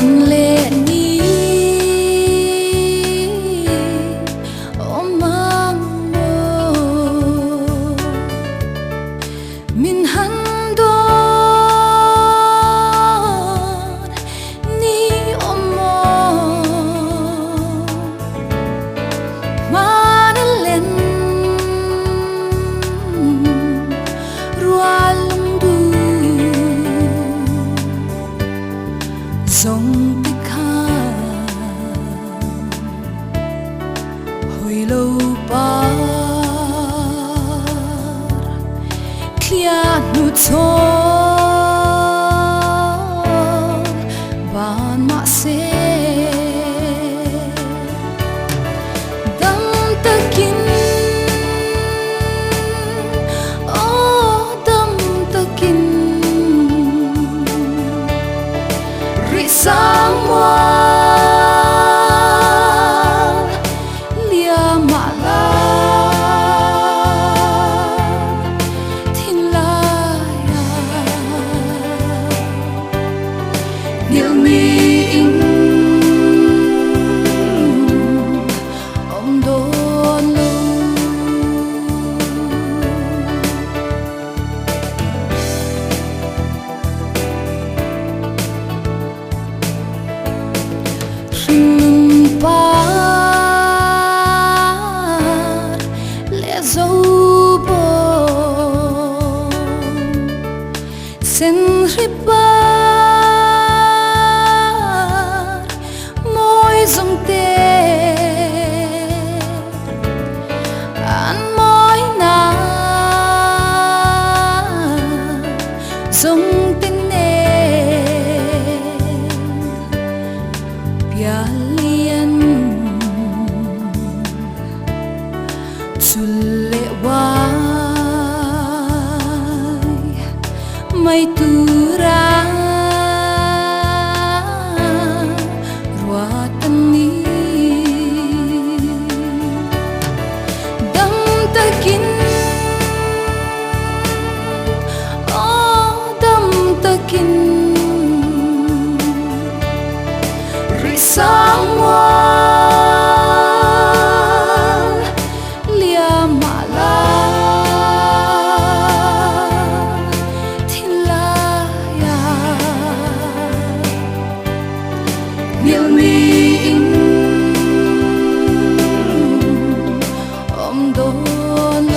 Renthlei ni omang mo min hando ni omo manalen rualung du dòng tích khang hồi lâu par kia nu cho ban ma se dam takin dam takin sang hoa lia mạ la thiên la ya điều mi in ông Dawnlo par le dấu bông sen ripar môi dòng tê an môi na dòng tên nè pialian sulle wai mai tura ruatani dam takin dam takin sang hoa lia mạ la thiên la ya điều mi in om Dawnlo